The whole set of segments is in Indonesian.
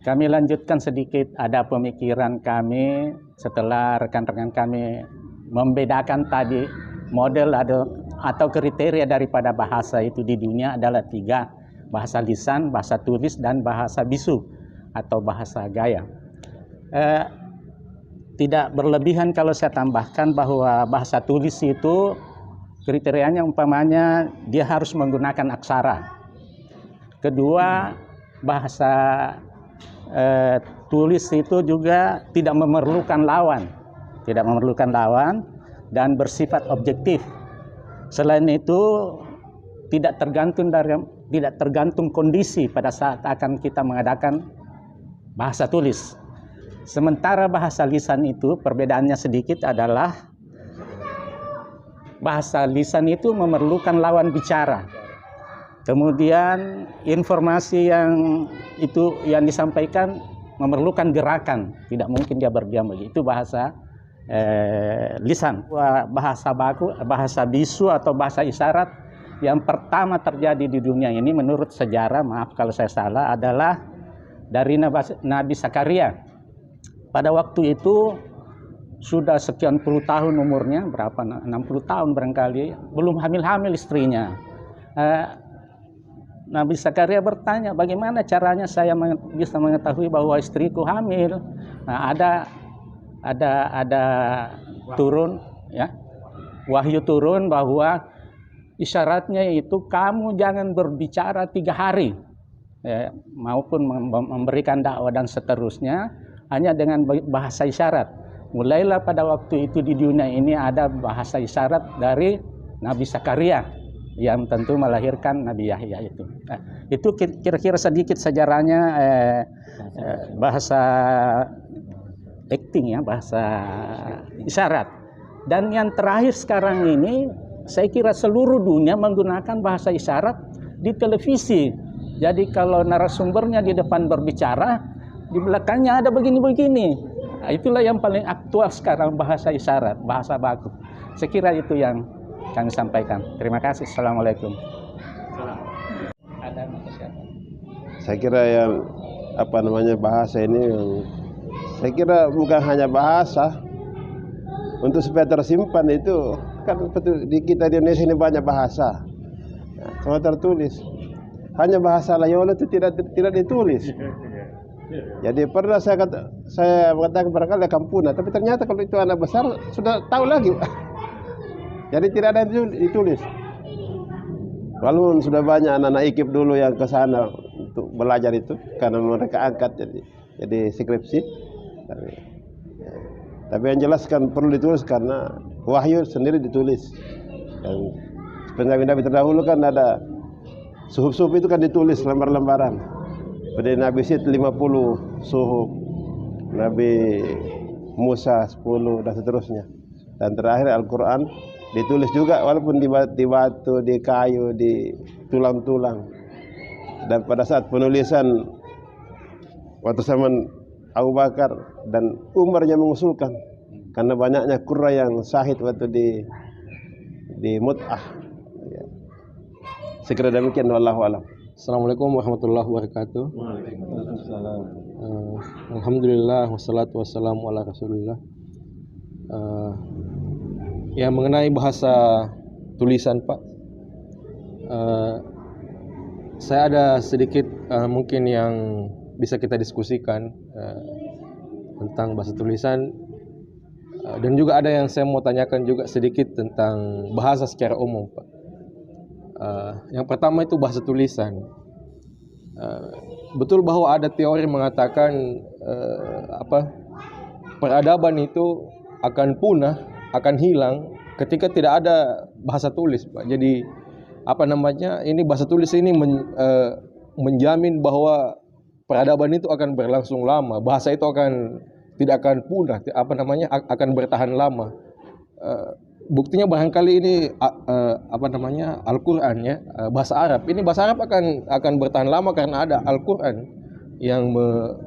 Kami lanjutkan sedikit, ada pemikiran kami setelah rekan-rekan kami membedakan tadi model atau kriteria daripada bahasa itu di dunia adalah 3, bahasa lisan, bahasa tulis, dan bahasa bisu atau bahasa gaya. Tidak berlebihan kalau saya tambahkan bahwa bahasa tulis itu kriterianya umpamanya dia harus menggunakan aksara. Kedua, bahasa tulis itu juga tidak memerlukan lawan, dan bersifat objektif. Selain itu tidak tergantung kondisi pada saat akan kita mengadakan bahasa tulis. Sementara bahasa lisan itu perbedaannya sedikit adalah bahasa lisan itu memerlukan lawan bicara. Kemudian informasi yang disampaikan memerlukan gerakan, tidak mungkin dia berdiam begitu. Itu bahasa lisan. Bahasa baku, bahasa bisu atau bahasa isyarat yang pertama terjadi di dunia ini menurut sejarah, maaf kalau saya salah, adalah dari Nabi Zakaria. Pada waktu itu sudah sekian puluh tahun umurnya, berapa, 60 tahun barangkali, belum hamil-hamil istrinya. Nabi Zakaria bertanya, bagaimana caranya saya bisa mengetahui bahwa istriku hamil? Nah, ada turun, ya, wahyu turun bahwa isyaratnya itu kamu jangan berbicara 3 hari, ya, maupun memberikan dakwah dan seterusnya hanya dengan bahasa isyarat. Mulailah pada waktu itu di dunia ini ada bahasa isyarat dari Nabi Zakaria yang tentu melahirkan Nabi Yahya itu. Nah, itu kira-kira sedikit sejarahnya bahasa acting, ya, bahasa isyarat. Dan yang terakhir sekarang ini, saya kira seluruh dunia menggunakan bahasa isyarat di televisi. Jadi kalau narasumbernya di depan berbicara, di belakangnya ada begini-begini. Nah, itulah yang paling aktual sekarang, bahasa isyarat, bahasa baku. Saya kira itu yang kami sampaikan. Terima kasih. Assalamualaikum. Saya kira yang bahasa ini, saya kira bukan hanya bahasa. Untuk supaya tersimpan itu kan di kita di Indonesia ini banyak bahasa. Nah, semua tertulis. Hanya bahasa Layolo itu tidak ditulis. Jadi pernah saya mengatakan barangkali akan punah, tapi ternyata kalau itu anak besar sudah tahu lagi. Jadi tidak ada yang ditulis. Walaupun sudah banyak anak-anak IKIP dulu yang ke sana untuk belajar itu, karena mereka angkat jadi skripsi. Tapi yang jelas kan perlu ditulis karena wahyu sendiri ditulis. Dan nabi-nabi terdahulu kan ada suhuf-suhuf itu kan ditulis lembar-lembaran. Pada Nabi Sid 50 suhuf, Nabi Musa 10 dan seterusnya. Dan terakhir Al-Quran ditulis juga walaupun di batu, di kayu, di tulang-tulang. Dan pada saat penulisan waktu zaman Abu Bakar dan Umar yang mengusulkan, karena banyaknya qurra yang syahid waktu di Mut'ah. Ya. Sekira demikian, wallahu a'lam. Assalamualaikum warahmatullahi wabarakatuh. Waalaikumsalam. Alhamdulillah wassalatu wassalamu ala Rasulillah. Ya, mengenai bahasa tulisan, Pak, saya ada sedikit mungkin yang bisa kita diskusikan tentang bahasa tulisan, dan juga ada yang saya mau tanyakan juga sedikit tentang bahasa secara umum, Pak. Yang pertama itu bahasa tulisan. Betul bahwa ada teori mengatakan peradaban itu akan punah, akan hilang ketika tidak ada bahasa tulis, Pak. Jadi ini bahasa tulis ini menjamin bahwa peradaban itu akan berlangsung lama. Bahasa itu tidak akan punah, akan bertahan lama. Buktinya barangkali ini Al-Quran, ya, bahasa Arab. Ini bahasa Arab akan bertahan lama karena ada Al-Quran yang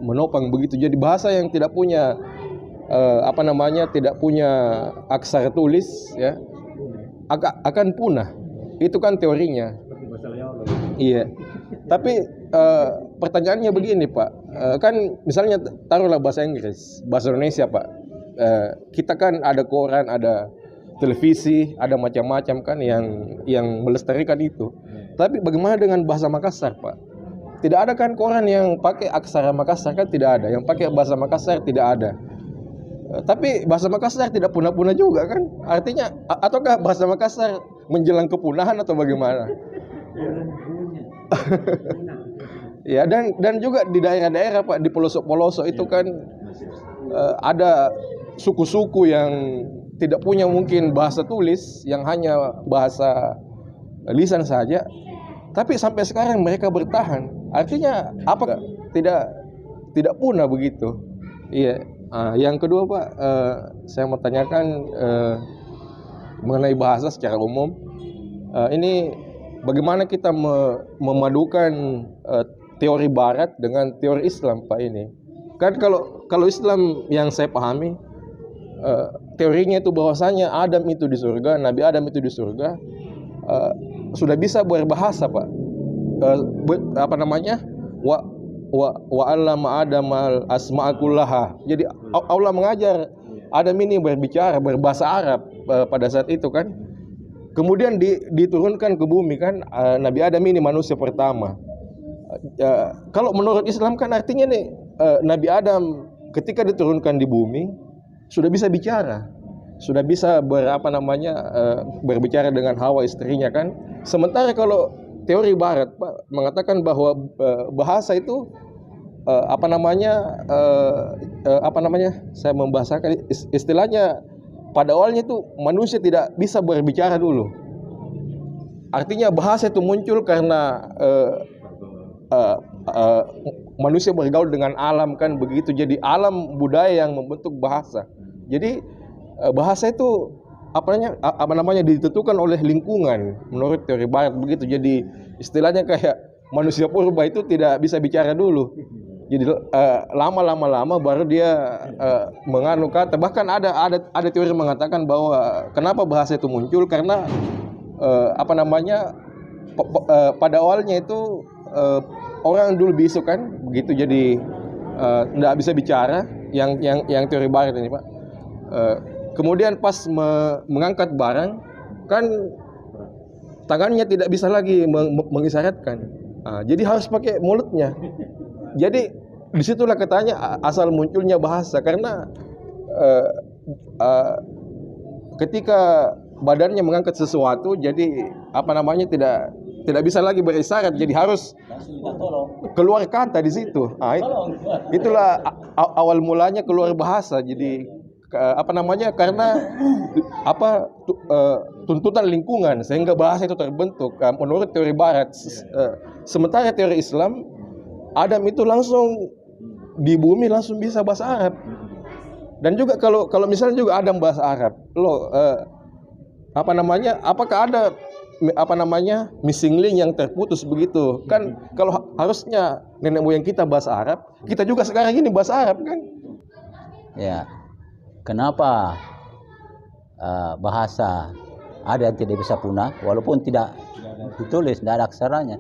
menopang begitu. Jadi bahasa yang tidak punya tidak punya aksara tulis, ya, akan punah. Itu kan teorinya. Iya. Tapi pertanyaannya begini Pak, kan misalnya taruhlah bahasa Inggris, bahasa Indonesia Pak, kita kan ada koran, ada televisi, ada macam-macam kan yang melestarikan itu. Tapi bagaimana dengan bahasa Makassar Pak? Tidak ada kan koran yang pakai aksara Makassar, kan tidak ada. Yang pakai bahasa Makassar tidak ada. Tapi bahasa Makassar tidak punah-punah juga kan? Artinya, ataukah bahasa Makassar menjelang kepunahan atau bagaimana? Ya, dan juga di daerah-daerah Pak, di pelosok-pelosok itu kan ada suku-suku yang tidak punya mungkin bahasa tulis, yang hanya bahasa lisan saja. Tapi sampai sekarang mereka bertahan. Artinya apa? Tidak punah begitu. Iya. Yang kedua Pak, saya mau tanyakan mengenai bahasa secara umum. Ini bagaimana kita memadukan teori Barat dengan teori Islam Pak ini? Kan kalau Islam yang saya pahami, teorinya itu bahwasanya Adam itu di surga, Nabi Adam itu di surga, sudah bisa berbahasa Pak. Wa 'allama Adamal asma'a kullaha. Jadi Allah mengajar Adam ini berbicara berbahasa Arab pada saat itu kan. Kemudian diturunkan ke bumi kan, Nabi Adam ini manusia pertama. Kalau menurut Islam kan artinya nih, Nabi Adam ketika diturunkan di bumi sudah bisa bicara, sudah bisa berbicara dengan Hawa istrinya kan. Sementara kalau teori Barat Pak mengatakan bahwa bahasa itu saya membahasakan istilahnya, pada awalnya itu manusia tidak bisa berbicara dulu. Artinya bahasa itu muncul karena manusia bergaul dengan alam kan begitu. Jadi alam budaya yang membentuk bahasa. Jadi bahasa itu ditentukan oleh lingkungan menurut teori Barat begitu. Jadi istilahnya kayak manusia purba itu tidak bisa bicara dulu. Jadi lama baru dia menganu kata. Bahkan ada teori mengatakan bahwa kenapa bahasa itu muncul karena pada awalnya itu orang dulu bisu kan begitu. Jadi tidak bisa bicara yang teori Barat ini Pak. Kemudian pas mengangkat barang kan tangannya tidak bisa lagi mengisyaratkan. Jadi harus pakai mulutnya. Jadi disitulah katanya asal munculnya bahasa, karena ketika badannya mengangkat sesuatu, jadi tidak bisa lagi berisyarat, jadi harus keluar kata di situ. Itulah awal mulanya keluar bahasa. Jadi karena tuntutan lingkungan sehingga bahasa itu terbentuk menurut teori Barat. Sementara teori Islam, Adam itu langsung di bumi langsung bisa bahasa Arab. Dan juga kalau misalnya juga Adam bahasa Arab, apakah ada missing link yang terputus begitu kan? Kalau harusnya nenek moyang kita bahasa Arab, kita juga sekarang ini bahasa Arab kan? Ya. Kenapa bahasa ada yang tidak bisa punah walaupun tidak ditulis, tidak ada aksaranya?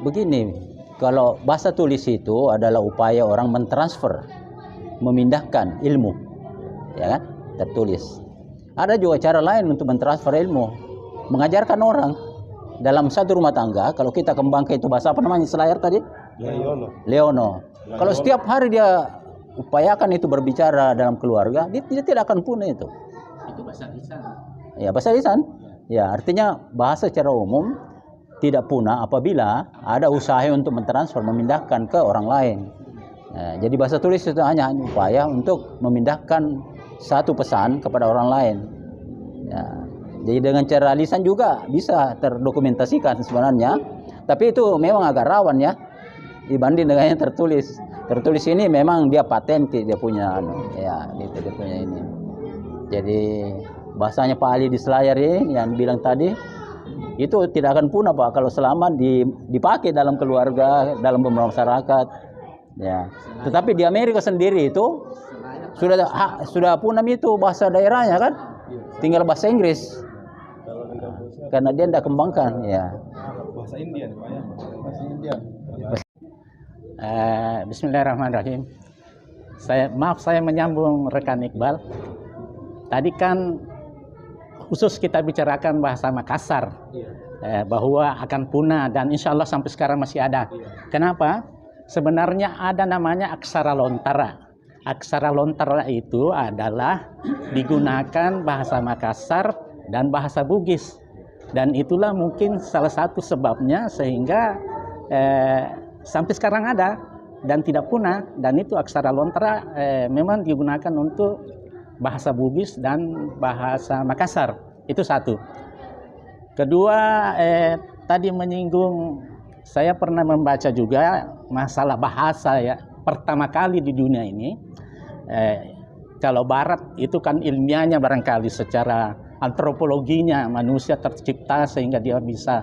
Begini, kalau bahasa tulis itu adalah upaya orang mentransfer, memindahkan ilmu, ya kan, tertulis. Ada juga cara lain untuk mentransfer ilmu, mengajarkan orang dalam satu rumah tangga. Kalau kita kembangkan itu bahasa apa namanya selayar tadi? Leono. Kalau setiap hari dia upayakan itu berbicara dalam keluarga, dia tidak akan punah itu. Itu bahasa lisan. Ya, bahasa lisan. Ya, artinya bahasa secara umum tidak punah apabila ada usaha untuk mentransfer, memindahkan ke orang lain. Ya, jadi bahasa tulis itu hanya upaya untuk memindahkan satu pesan kepada orang lain. Ya, jadi dengan cara lisan juga bisa terdokumentasikan sebenarnya, tapi itu memang agak rawan ya dibanding dengan yang tertulis. Tertulis ini memang dia paten, dia punya gitu, dia punya ini. Jadi bahasanya Pak Ali di Selayar ini yang bilang tadi itu tidak akan punah Pak kalau selama dipakai dalam keluarga, dalam masyarakat. Ya. Tetapi di Amerika sendiri itu sudah punah itu bahasa daerahnya kan. Tinggal bahasa Inggris. karena dia tidak kembangkan ya. Bahasa India nih Pak ya. Bahasa India. Bismillahirrahmanirrahim. Saya menyambung rekan Iqbal. Tadi kan khusus kita bicarakan bahasa Makassar, bahwa akan punah dan insya Allah sampai sekarang masih ada. Kenapa? Sebenarnya ada namanya aksara lontara. Aksara lontara itu adalah digunakan bahasa Makassar dan bahasa Bugis. Dan itulah mungkin salah satu sebabnya sehingga sampai sekarang ada dan tidak punah. Dan itu aksara lontara memang digunakan untuk bahasa Bugis dan bahasa Makassar. Itu satu. Kedua, tadi menyinggung, saya pernah membaca juga masalah bahasa ya. Pertama kali di dunia ini, kalau Barat itu kan ilmiahnya barangkali secara antropologinya manusia tercipta sehingga dia bisa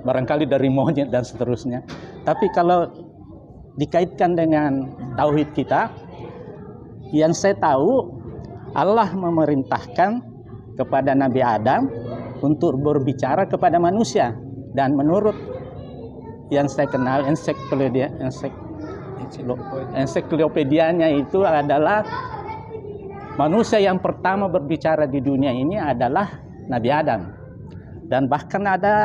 barangkali dari monyet dan seterusnya. Tapi kalau dikaitkan dengan tauhid kita, yang saya tahu Allah memerintahkan kepada Nabi Adam untuk berbicara kepada manusia, dan menurut yang saya kenal ensiklopedianya itu adalah manusia yang pertama berbicara di dunia ini adalah Nabi Adam. Dan bahkan ada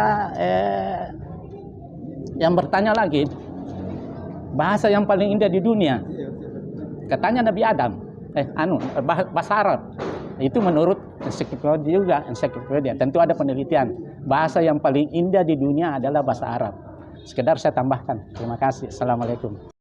yang bertanya lagi, bahasa yang paling indah di dunia katanya Nabi Adam, bahasa Arab. Itu menurut ensiklopedia. Tentu ada penelitian. Bahasa yang paling indah di dunia adalah bahasa Arab. Sekedar saya tambahkan. Terima kasih. Assalamualaikum.